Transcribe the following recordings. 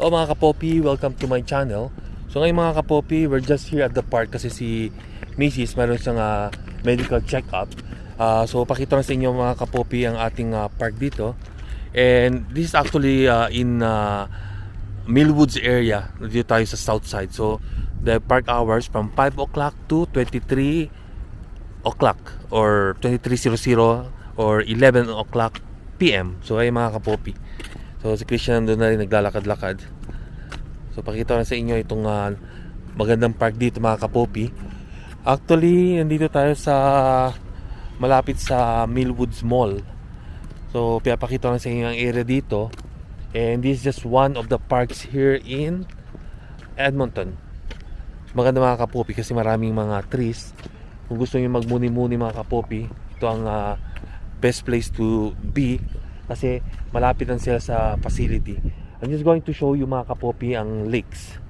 Oh mga kapopi, welcome to my channel. So ngayon mga kapopi, we're just here at the park kasi si Mrs. meron siyang medical check-up. So pakita ko sa inyo mga kapopi ang ating park dito. And this is actually in Millwoods area. Dito tayo sa south side. So the park hours from 5 o'clock to 23 o'clock or 23:00 or 11 o'clock PM. So ay mga kapopi. So si Christian nandun na rin naglalakad-lakad. So pakita ko na sa inyo itong magandang park dito mga kapopi. Actually nandito tayo sa malapit sa Millwoods Mall. So pinapakita ko na sa inyo ang area dito. And this is just one of the parks here in Edmonton. Maganda mga kapopi kasi maraming mga trees. Kung gusto niyo magmuni-muni mga kapopi, ito ang best place to be kasi malapit lang sila sa facility. I'm just going to show you mga kapopi ang lakes.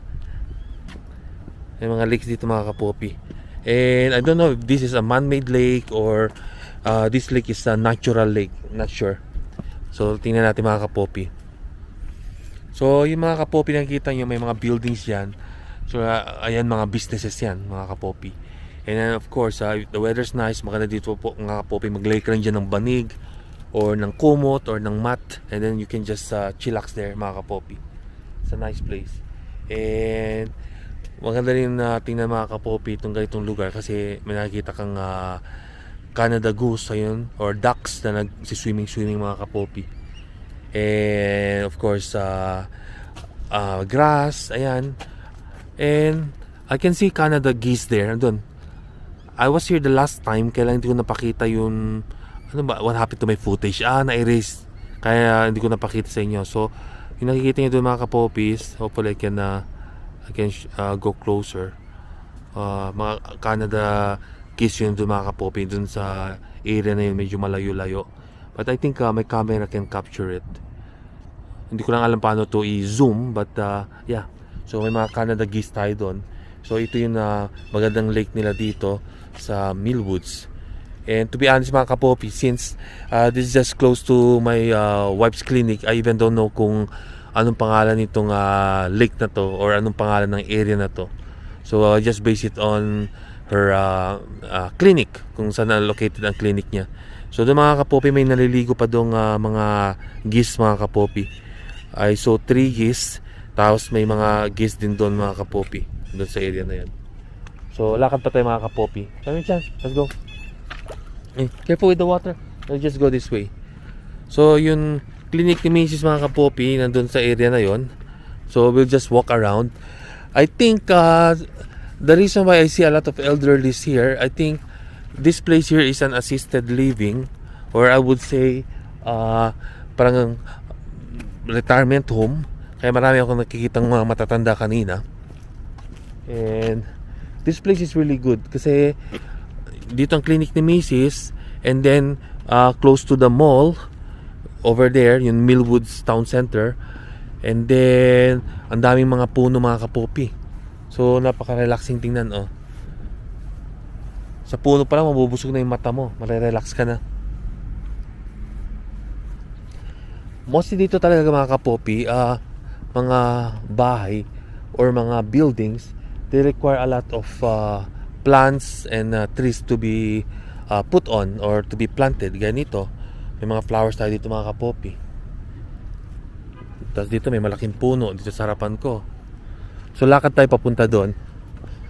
May mga lakes dito mga kapopi. And I don't know if this is a man-made lake or this lake is a natural lake. Not sure. So tingnan natin mga kapopi. So yung mga kapopi nakikita nyo may mga buildings yan. So ayan mga businesses yan mga kapopi. And then of course the weather's nice. Maganda dito po mga kapopi. Mag-lake lang dyan ng banig or ng kumot or ng mat, and then you can just chillax there mga kapopi. It's a nice place. And maganda rin tingnan mga kapopi itong ganitong lugar kasi may nakikita kang Canada goose ayun, or ducks na nagsiswimming mga kapopi. And of course grass, ayan. And I can see Canada geese there. Andun. I was here the last time, kailan hindi ko napakita yung ano ba, what happened to my footage? Na-erase. Kaya hindi ko napakita sa inyo. So, yung nakikita nyo doon mga kapopis, hopefully I can go closer. Mga Canada kiss yun doon mga kapopi, doon sa area na yun, medyo malayo-layo. But I think my camera can capture it. Hindi ko lang alam paano to i-zoom, but yeah. So, may mga Canada geese tayo doon. So, ito yung magandang lake nila dito sa Millwoods. And to be honest mga kapopi, since this is just close to my wife's clinic, I even don't know kung anong pangalan nitong lake na to or anong pangalan ng area na to. So I just base it on her clinic, kung saan located ang clinic niya. So doon mga kapopi, may naliligo pa doon mga geese mga kapopi. I saw 3 geese, tapos may mga geese din doon mga kapopi, doon sa area na yan. So lakad pa tayo mga kapopi. Sabi niya, let's go. Careful with the water. Let's just go this way. So yung clinic ni Mrs. mga kapopi nandun sa area na yon. So we'll just walk around. I think the reason why I see a lot of elderlies here, I think this place here is an assisted living, or I would say parang retirement home. Kaya marami akong nakikitang mga matatanda kanina. And this place is really good kasi dito ang clinic ni Mrs. And then close to the mall over there, yung Millwoods Town Center. And then ang daming mga puno mga kapopi. So napaka-relaxing tingnan Sa puno pa lang mabubusog na yung mata mo, mare-relax ka na. Mostly dito talaga mga kapopi, mga bahay or mga buildings, they require a lot of plants and trees to be put on or to be planted. Ganito, may mga flowers tayo dito mga kapopi. Tapos dito may malaking puno dito sa harapan ko. So lakad tayo papunta doon.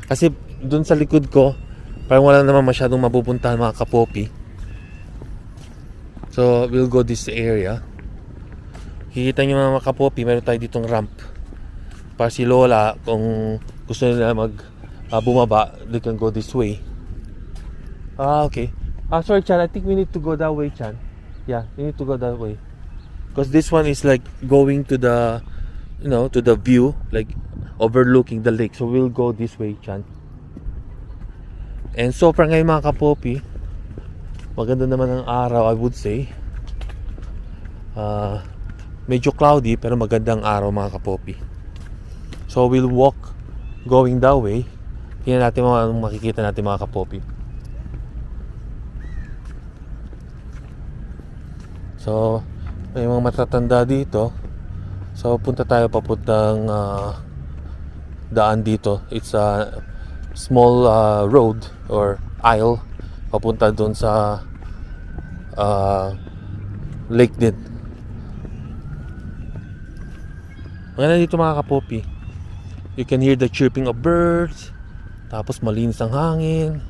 Kasi doon sa likod ko parang wala naman masyadong mapupuntahan mga kapopi. So we'll go this area. Kikita nyo mga kapopi, meron tayo ditong ramp para si Lola kung gusto nila bumaba, they can go this way. Okay. Sorry Chan, I think we need to go that way, Chan. Yeah, we need to go that way. Because this one is like going to the, to the view, like overlooking the lake. So we'll go this way, Chan. And so far ngayon mga kapopi, maganda naman ang araw, I would say. Medyo cloudy pero magandang araw mga kapopi. So we'll walk going that way. Tingnan natin anong makikita natin mga kapopi. So may mga matatanda dito. So punta tayo papuntang daan dito. It's a small road or aisle papunta doon sa lake din. Maganda dito mga kapopi. You can hear the chirping of birds. Tapos malinis ang hangin.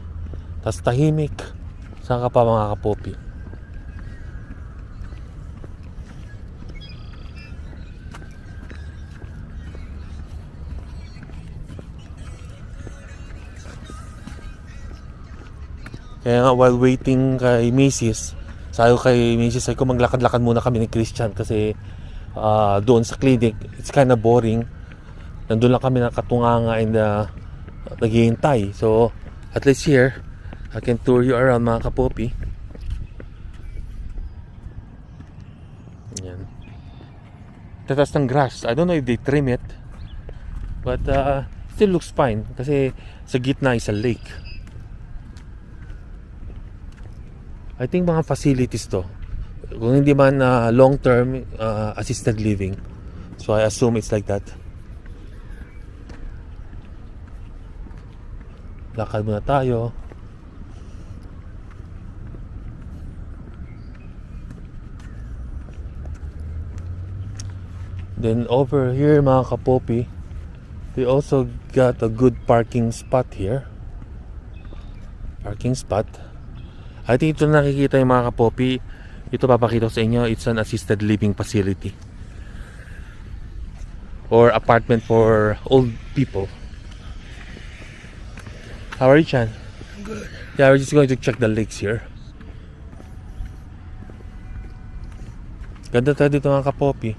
Tapos tahimik. Saan ka pa mga kapopi? Kaya nga while waiting kay Mrs. Sabi ko kay Mrs. Sabi ko maglakad-lakad muna kami ni Christian kasi doon sa clinic it's kinda boring. Nandun lang kami nakatunganga and naghihintay. So at least here I can tour you around mga kapopi. Yan. Tatas ng grass. I don't know if they trim it, but still looks fine kasi sa gitna is a lake. I think mga facilities to. Kung hindi man long term assisted living. So I assume it's like that. Lakad muna tayo. Then over here mga kapopi, they also got a good parking spot here. Parking spot. I think ito nakikita yung mga kapopi. Ito papakita ko sa inyo. It's an assisted living facility or apartment for old people. How are you, Chan? Good. Yeah, we're just going to check the lakes here. Ganda tayo dito mga kapopi.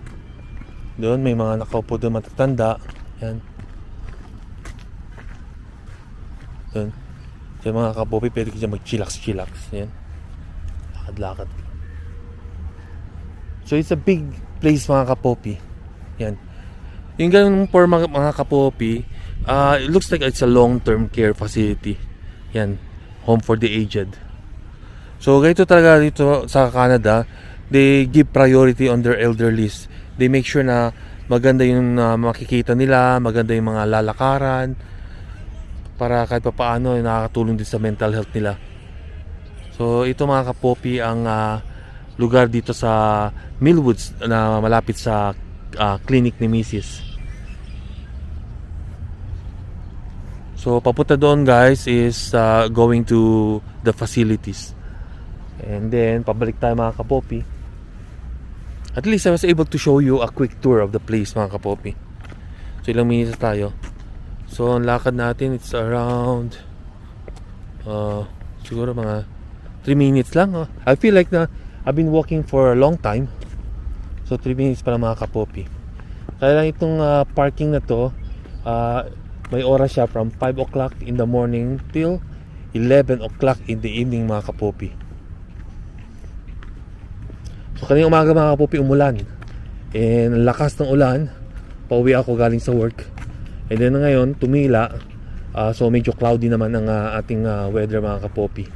Doon may mga nakaupo doon matatanda. Yan. Doon. Diyan mga kapopi, pwede ka dyan mag-chillax. Yan. Lakad-lakad. So it's a big place mga kapopi. Yan. Yung ganun for mga kapopi, it looks like it's a long-term care facility. Yan. Home for the aged. So ganito talaga dito sa Canada, they give priority on their elderlies. They make sure na maganda yung makikita nila, maganda yung mga lalakaran, para kahit pa paano nakakatulong din sa mental health nila. So ito mga kapopi ang lugar dito sa Millwoods na malapit sa clinic ni Mrs. So papunta doon guys is going to the facilities. And then pabalik tayo mga kapopi. At least I was able to show you a quick tour of the place mga kapopi. So ilang minutes tayo. So ang lakad natin it's around siguro mga 3 minutes lang. I feel like I've been walking for a long time. So 3 minutes para mga kapopi. Kaya lang itong parking na to may oras siya from 5 o'clock in the morning till 11 o'clock in the evening mga kapopi. So kanina umaga mga kapopi umulan. And lakas ng ulan. Pauwi ako galing sa work. And then ngayon tumila. So medyo cloudy naman ang ating weather mga kapopi.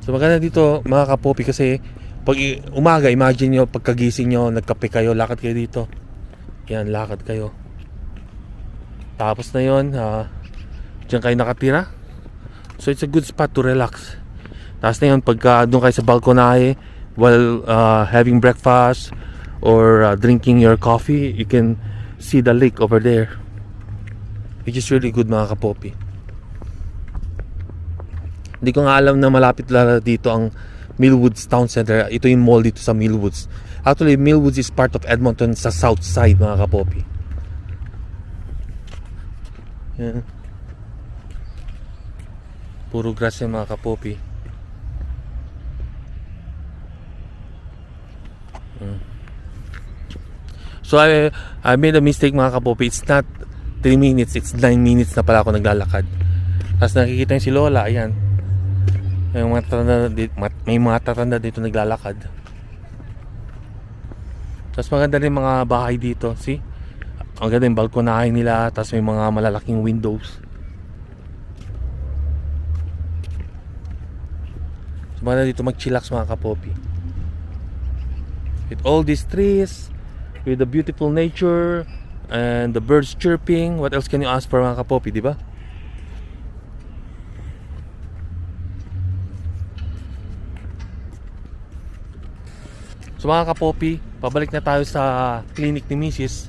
So maganda dito mga kapopi kasi pag umaga, imagine nyo pagkagising nyo, nagkape kayo, lakad kayo dito. Yan, lakad kayo. Tapos na yun, dyan kayo nakatira. So it's a good spot to relax. Tapos na yun, pagka doon kayo sa balkonahe while having breakfast or drinking your coffee, you can see the lake over there, which is really good mga kapopi. Hindi ko nga alam na malapit lang dito ang Millwoods Town Center. Ito yung mall dito sa Millwoods. Actually, Millwoods is part of Edmonton sa south side mga kapopi. Yan. Puro grass yung mga kapopi. So I made a mistake mga kapopi. It's not 3 minutes, it's 9 minutes na pala ako naglalakad. Tapos nakikita yung si Lola, ayan. May mga tatanda dito naglalakad. Tapos maganda rin mga bahay dito. See? Ang ganda yung balkonahe nila. Tapos may mga malalaking windows. So maganda dito mag-chillax mga kapopi. with all these trees, with the beautiful nature, and the birds chirping. What else can you ask for, mga kapopi, di ba? So mga kapopi, pabalik na tayo sa clinic ni Mrs.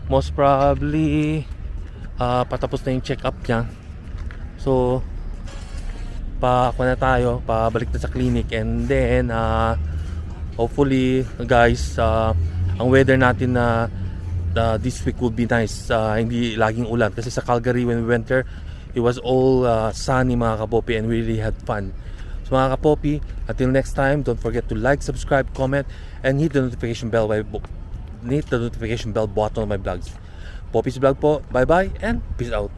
Most probably patapos na yung check-up niya. So na tayo, pabalik na sa clinic, and then hopefully guys, ang weather natin na this week will be nice, hindi laging ulan, kasi sa Calgary when we went there, it was all sunny, mga kapopi, and we really had fun. So mga kapopi, until next time, don't forget to like, subscribe, comment, and hit the notification bell button on my vlogs. Poppy's Vlog po. Bye bye and peace out.